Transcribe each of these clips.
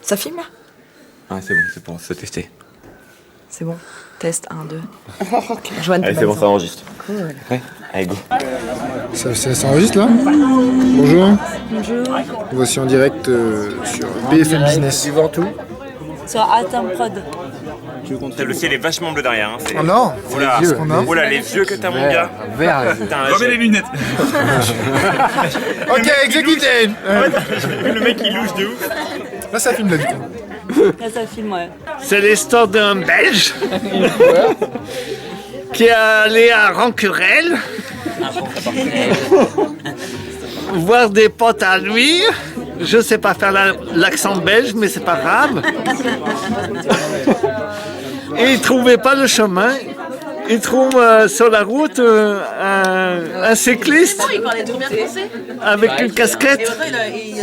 Ça filme là? Ah c'est bon, c'est pour se tester. C'est bon. Test 1, 2. Joanne, allez c'est bon, ça enregistre. Cool. Ouais, allez go. Ça enregistre là? Bonjour. Bonjour. Voici en direct sur BFM Business. Du Ventoux. Sur Atom Prod. Le ciel est vachement bleu derrière. Hein, Oh non! Oula, Les yeux. oh là, les yeux que t'as mon gars. Vert. Remets les lunettes. Ok, exécuté! Le mec il louche de ouf. Là ça filme là du coup. Là, ça filme, ouais. C'est l'histoire d'un Belge qui est allé à Rancurel voir des potes à lui. Je sais pas faire l'accent belge, mais c'est pas grave. Et il trouvait pas le chemin. Il trouve sur la route un cycliste avec une casquette.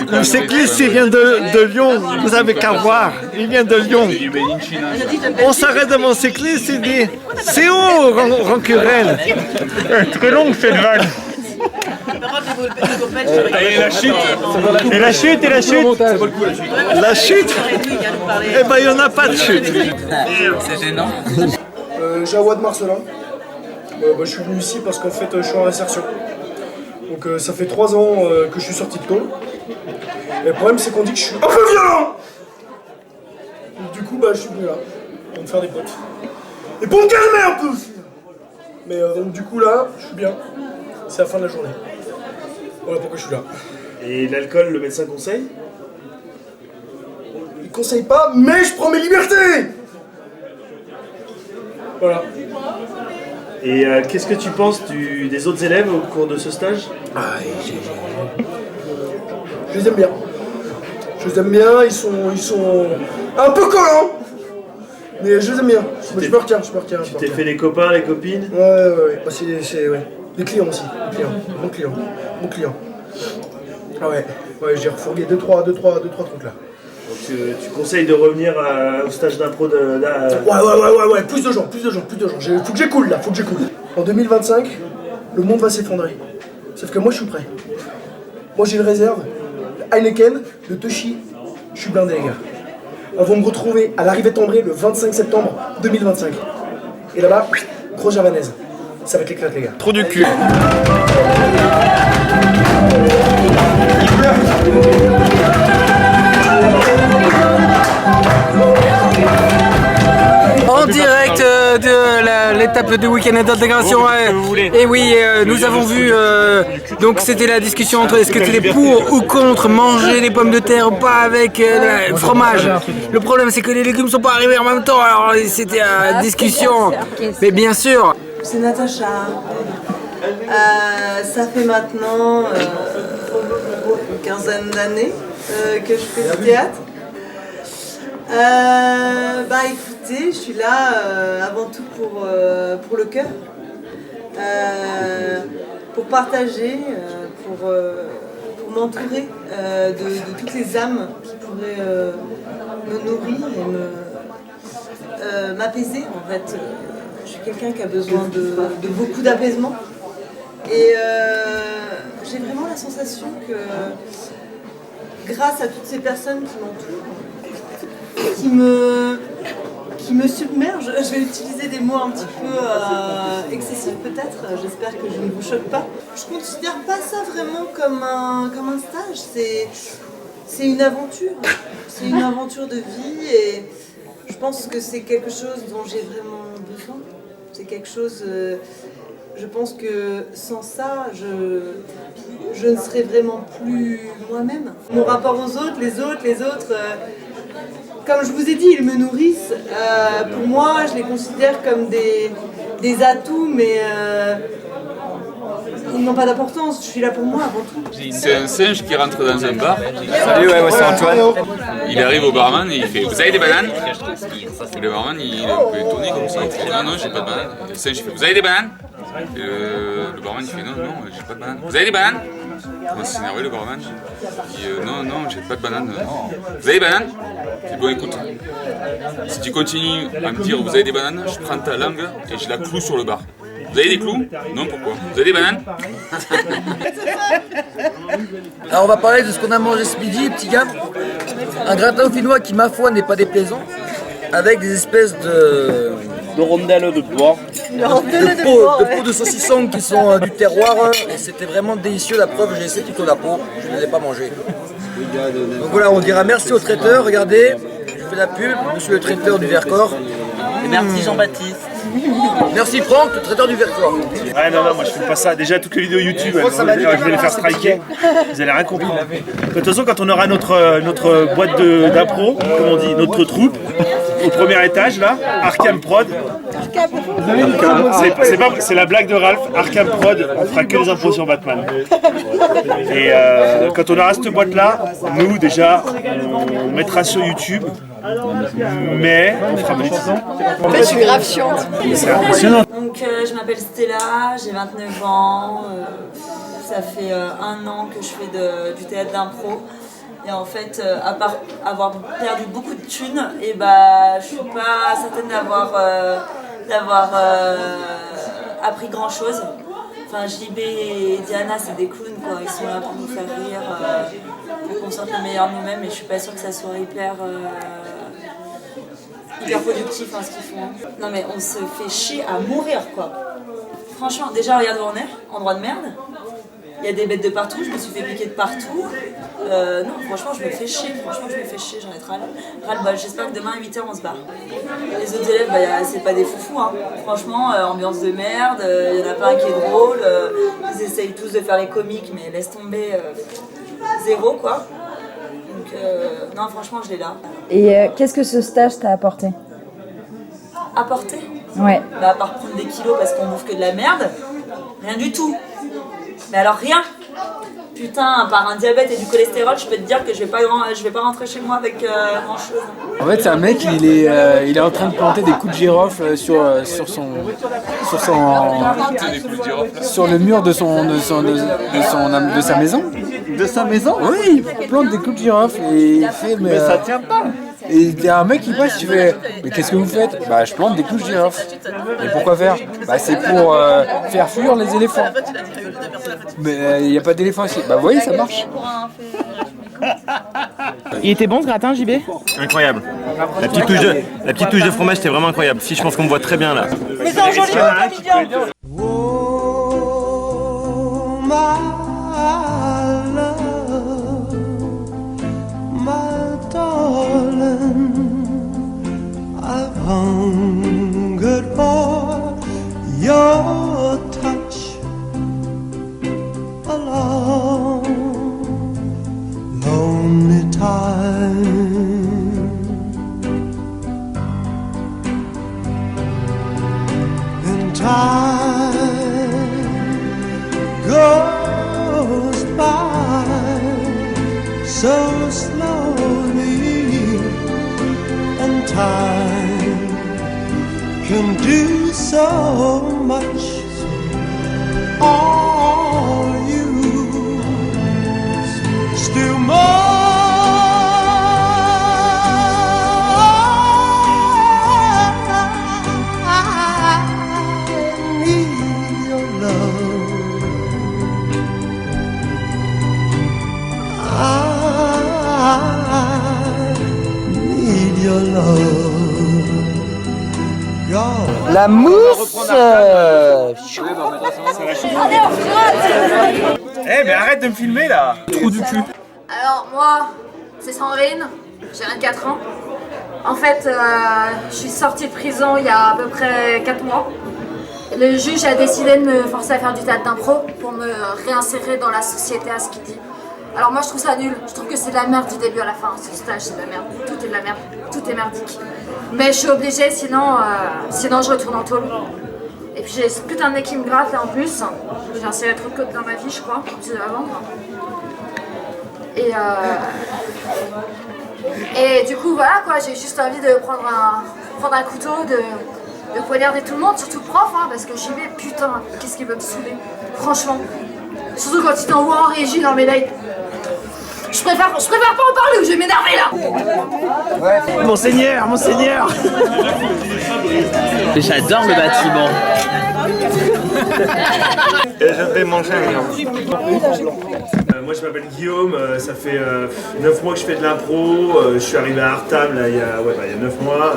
Le cycliste, il vient de Lyon. Vous avez qu'à voir. Il vient de Lyon. On s'arrête devant le cycliste, il dit « C'est où, Rancurel ?» Très longue cette vanne. Et la chute. Et la chute, et la chute. La chute. Eh ben, il n'y en a pas de chute. C'est gênant. Jawad Marcelin. Je suis venu ici parce qu'en fait je suis en insertion. Donc ça fait 3 ans que je suis sorti de tôle. Et le problème c'est qu'on dit que je suis un peu violent. Donc, du coup je suis venu là pour me faire des potes. Et pour me calmer un peu aussi. Mais donc du coup là, je suis bien. C'est la fin de la journée. Voilà pourquoi je suis là. Et l'alcool, le médecin conseille? Il conseille pas, mais je prends mes libertés. Voilà. Et qu'est-ce que tu penses des autres élèves au cours de ce stage? Je les aime bien. Je les aime bien, ils sont un peu collants. Mais je les aime bien. Je me retiens. Tu t'es fait des copains, les copines? Ouais. Bah, c'est des clients aussi. Des clients. Mon client. Ah ouais, j'ai refourgué 2-3 trucs là. Donc tu conseilles de revenir au stage d'impro de... Ouais, plus de gens. Faut que j'écoule là, En 2025, le monde va s'effondrer. Sauf que moi je suis prêt. Moi j'ai une réserve, Heineken, de Toshi, je suis blindé les gars. On va me retrouver à l'arrivée de Tambray le 25 septembre 2025. Et là-bas, grosse javanaise. Ça va être l'éclate les gars. Trop du cul. En direct de l'étape du week-end d'intégration. Et oui, nous avons vu, donc c'était la discussion entre est-ce que tu es pour ou contre manger les pommes de terre ou pas avec le fromage. Le problème c'est que les légumes sont pas arrivés en même temps, alors c'était la discussion. Mais bien sûr. C'est Natacha. Ça fait maintenant une quinzaine d'années que je fais du théâtre. Écoutez, je suis là avant tout pour le cœur, pour partager, pour m'entourer de toutes les âmes qui pourraient me nourrir et m'apaiser en fait. Je suis quelqu'un qui a besoin de beaucoup d'apaisement et j'ai vraiment la sensation que grâce à toutes ces personnes qui m'entourent, qui me submergent, je vais utiliser des mots un petit peu excessifs peut-être, j'espère que je ne vous choque pas. Je ne considère pas ça vraiment comme un stage, c'est une aventure, c'est une aventure de vie et je pense que c'est quelque chose dont j'ai vraiment besoin. C'est quelque chose, je pense que sans ça, je ne serais vraiment plus moi-même. Mon rapport aux autres, les autres, comme je vous ai dit, ils me nourrissent. Pour moi, je les considère comme des atouts, mais ils n'ont pas d'importance. Je suis là pour moi avant tout. C'est un singe qui rentre dans un bar. Salut, moi c'est Antoine. Il arrive au barman et il fait « Vous avez des bananes ?» Et le barman il est un peu étonné comme ça. Il fait « Non, j'ai pas de bananes. » Le singe fait « Vous avez des bananes ?» Et le barman il fait « Non, j'ai pas de bananes. » « Vous avez des bananes ?» Il commence à s'énerver le barman. Il dit « Non, j'ai pas de bananes. » « Vous avez des bananes ?» Il fait « Bon écoute, si tu continues à me dire « Vous avez des bananes ?» Je prends ta langue et je la cloue sur le bar. Vous avez des clous? Non, pourquoi? Vous avez des bananes? Alors on va parler de ce qu'on a mangé ce midi, petit gars. Un gratin dauphinois qui, ma foi, n'est pas déplaisant, avec des espèces de rondelles de bois. de peaux de saucisson qui sont du terroir. Et c'était vraiment délicieux, la preuve, j'ai essayé toute la peau, je ne les ai pas mangés. Donc voilà, on dira merci au traiteur, regardez, je fais la pub, monsieur le traiteur du Vercors. Et merci Jean-Baptiste. Merci Franck, le traiteur du Vercors. Ouais, non, moi je fais pas ça. Déjà, toutes les vidéos YouTube, je vais les faire striker. Vous allez rien comprendre. De toute façon, quand on aura notre boîte d'impro, comme on dit, notre troupe, au premier étage, là, Arkham Prod. C'est la blague de Ralph, Arkham Prod, on fera que des impros sur Batman. Et quand on aura cette boîte-là, nous, déjà, on mettra sur YouTube. Mais on fera monétiser. En fait, je suis grave chiante. C'est impressionnant. Donc, je m'appelle Stella, j'ai 29 ans. Ça fait 1 an que je fais du théâtre d'impro. Et en fait, à part avoir perdu beaucoup de thunes, et bah, je suis pas certaine d'avoir appris grand chose. Enfin, JB et Diana, c'est des clowns, quoi. Ils sont là pour nous faire rire, pour qu'on sorte le meilleur de nous-mêmes. Et je suis pas sûre que ça soit hyper productif ce qu'ils font. Non mais on se fait chier à mourir, quoi. Franchement, déjà regarde où on est, endroit de merde. Il y a des bêtes de partout, je me suis fait piquer de partout. Non, franchement, je me fais chier, j'en ai ras-le-bol. J'espère que demain à 8h, on se barre. Les autres élèves, c'est pas des foufous, hein. Franchement, ambiance de merde, il y en a pas un qui est drôle. Ils essayent tous de faire les comiques, mais laisse tomber, zéro, quoi. Donc, non, franchement, je l'ai là. Et qu'est-ce que ce stage t'a apporté? Apporté? Ouais. Bah, à part prendre des kilos parce qu'on bouffe que de la merde, rien du tout. Mais alors rien. Putain, à part un diabète et du cholestérol, je peux te dire que je vais pas rentrer chez moi avec grand chose. En fait, c'est un mec, il est en train de planter des coups de girofle sur le mur de sa maison. De sa maison? Oui, il plante des coups de girofle et il fait. Mais ça tient pas. Et il y a un mec qui passe, tu fais mais qu'est-ce que vous faites? Bah je plante des couches de girofle. Et pourquoi faire? Bah c'est pour faire fuir les éléphants. Mais il n'y a pas d'éléphants ici. Bah vous voyez, ça marche. Il était bon ce gratin, JB? Incroyable. La petite touche de fromage, c'était vraiment incroyable. Si, je pense qu'on me voit très bien là. Mais c'est un joli mot, I've hungered for your touch a long, lonely time. And time goes by so slowly, and time can do so much. Are you still more? I need your love. I need your love. La mousse. Eh mais arrête de me filmer là. Trou du cul. Alors moi, c'est Sandrine, j'ai 24 ans. En fait, je suis sortie de prison il y a à peu près 4 mois. Le juge a décidé de me forcer à faire du théâtre d'impro pour me réinsérer dans la société, à ce qu'il dit. Alors moi je trouve ça nul, je trouve que c'est de la merde du début à la fin, ce stage c'est de la merde, tout est de la merde, tout est merdique. Mais je suis obligée, sinon je retourne en tôle. Et puis j'ai ce putain de nez qui me gratte là en plus, j'ai inséré trop de côtes dans ma vie je crois, c'est à vendre. Et du coup voilà quoi, j'ai juste envie de prendre un couteau, de poignarder tout le monde, surtout le prof, hein, parce que j'y vais, putain, qu'est-ce qu'il veut me saouler, franchement. Surtout quand il t'envoie en régie, non mais là, je préfère pas en parler ou je vais m'énerver là. Ouais. Monseigneur, monseigneur. J'adore le bâtiment. Et je vais manger un yaourt. Moi je m'appelle Guillaume, ça fait 9 mois que je fais de l'impro, je suis arrivé à Artable là, il y a 9 mois.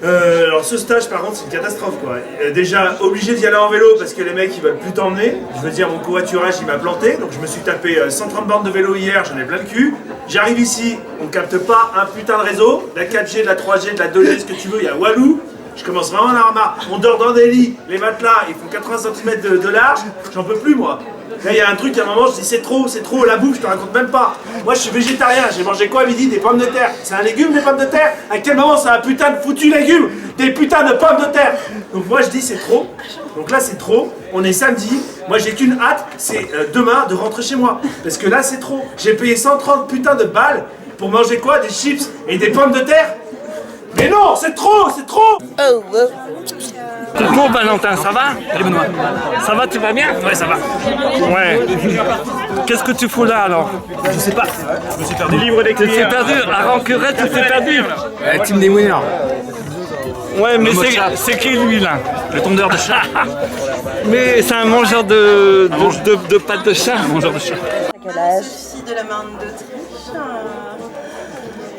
Alors ce stage par contre c'est une catastrophe quoi. Déjà obligé d'y aller en vélo parce que les mecs ils veulent plus t'emmener. Je veux dire mon covoiturage il m'a planté, donc je me suis tapé 130 bornes de vélo hier, j'en ai plein le cul. J'arrive ici, on capte pas un putain de réseau, de la 4G, de la 3G, de la 2G, ce que tu veux, il y a Walou. Je commence vraiment à en avoir marre. On dort dans des lits, les matelas ils font 80 cm de large, j'en peux plus moi. Là il y a un truc à un moment je dis c'est trop, la bouffe je te raconte même pas. Moi je suis végétarien, j'ai mangé quoi à midi? Des pommes de terre. C'est un légume les pommes de terre? À quel moment c'est un putain de foutu légume? Des putains de pommes de terre. Donc moi je dis c'est trop. Donc là c'est trop, on est samedi. Moi j'ai qu'une hâte, c'est demain de rentrer chez moi. Parce que là c'est trop. J'ai payé 130 putains de balles pour manger quoi? Des chips et des pommes de terre? Mais non, c'est trop, c'est trop. Coucou Valentin, ça va? Salut Benoît. Ça va, tu vas bien? Ouais, ça va. Ouais. Qu'est-ce que tu fous là alors? Je sais pas. Je me suis perdu. Livre d'écrire. Tu t'es perdu. À Ranqueret, tu t'es perdu. Team des winners. Ouais, mais c'est qui lui là? Le tondeur de chat. Mais c'est un mangeur de pâtes de chat. Un mangeur de chat. Quel âge? Je suis fille de la Marne d'Autriche.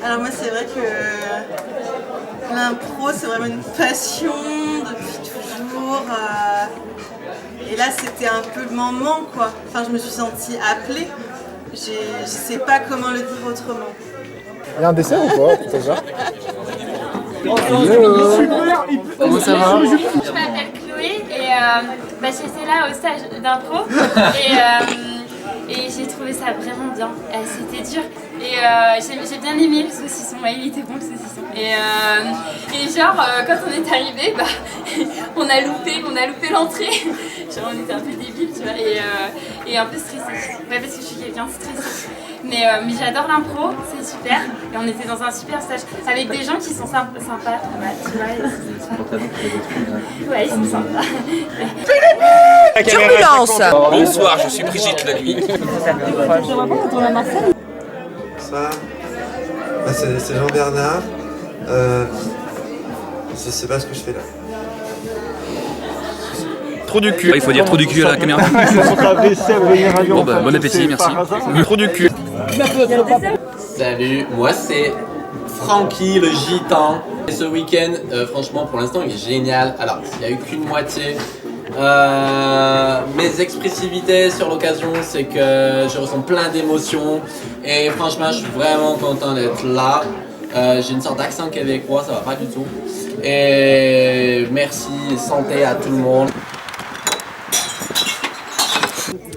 Alors moi c'est vrai que l'impro c'est vraiment une passion depuis toujours. Et là c'était un peu le moment quoi. Enfin je me suis sentie appelée. Je sais pas comment le dire autrement. Il y a un dessert ou quoi? Ça va? Comment ça va? Je m'appelle Chloé et j'étais là au stage d'impro et j'ai trouvé ça vraiment bien. C'était dur et j'ai bien aimé le saucisson. Ouais, il était bon le saucisson. Et genre quand on est arrivé, on a loupé l'entrée. Genre on était un peu débiles, tu vois, et un peu stressés. Ouais, parce que je suis quelqu'un de stressé. Mais j'adore l'impro, c'est super. Et on était dans un super stage avec des gens qui sont sympas. Tu vois, ouais, ils sont sympas. Turbulence. Bonsoir, je suis Brigitte Lanuit. Ça, c'est Jean-Bernard. Je sais pas ce que je fais là. Trop du cul. Il faut dire trop du cul à la caméra. Bon bah bon appétit, merci. Trop du cul. Salut, moi c'est Francky le gitan. Et ce week-end, franchement pour l'instant il est génial. Alors il n'y a eu qu'une moitié. Mes expressivités sur l'occasion, c'est que je ressens plein d'émotions. Et franchement je suis vraiment content d'être là. J'ai une sorte d'accent québécois, ça va pas du tout. Et merci, santé à tout le monde.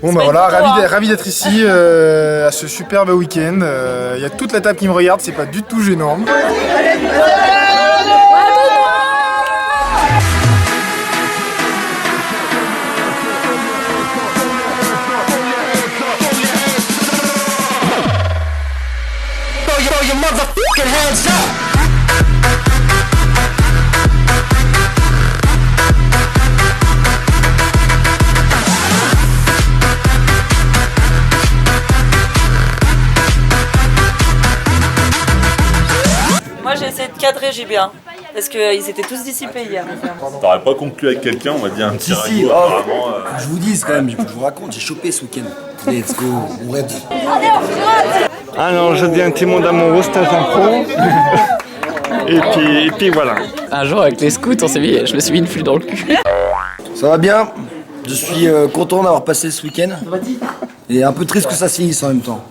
Bon bah voilà, ravi d'être ici à ce superbe week-end. Il y a toute la table qui me regarde, c'est pas du tout gênant. Moi j'ai essayé de cadrer JB1 parce qu'ils étaient tous dissipés hier. T'aurais pas conclu avec quelqu'un, on va dire un petit ragot, apparemment. Je vous dise quand même, je vous raconte, j'ai chopé ce week-end. Let's go, on rêve. Alors je dis un petit mot d'amour au stage d'impro. Et puis voilà. Un jour avec les scouts, je me suis mis une flûte dans le cul. Ça va bien, je suis content d'avoir passé ce week-end. Et un peu triste que ça se finisse en même temps.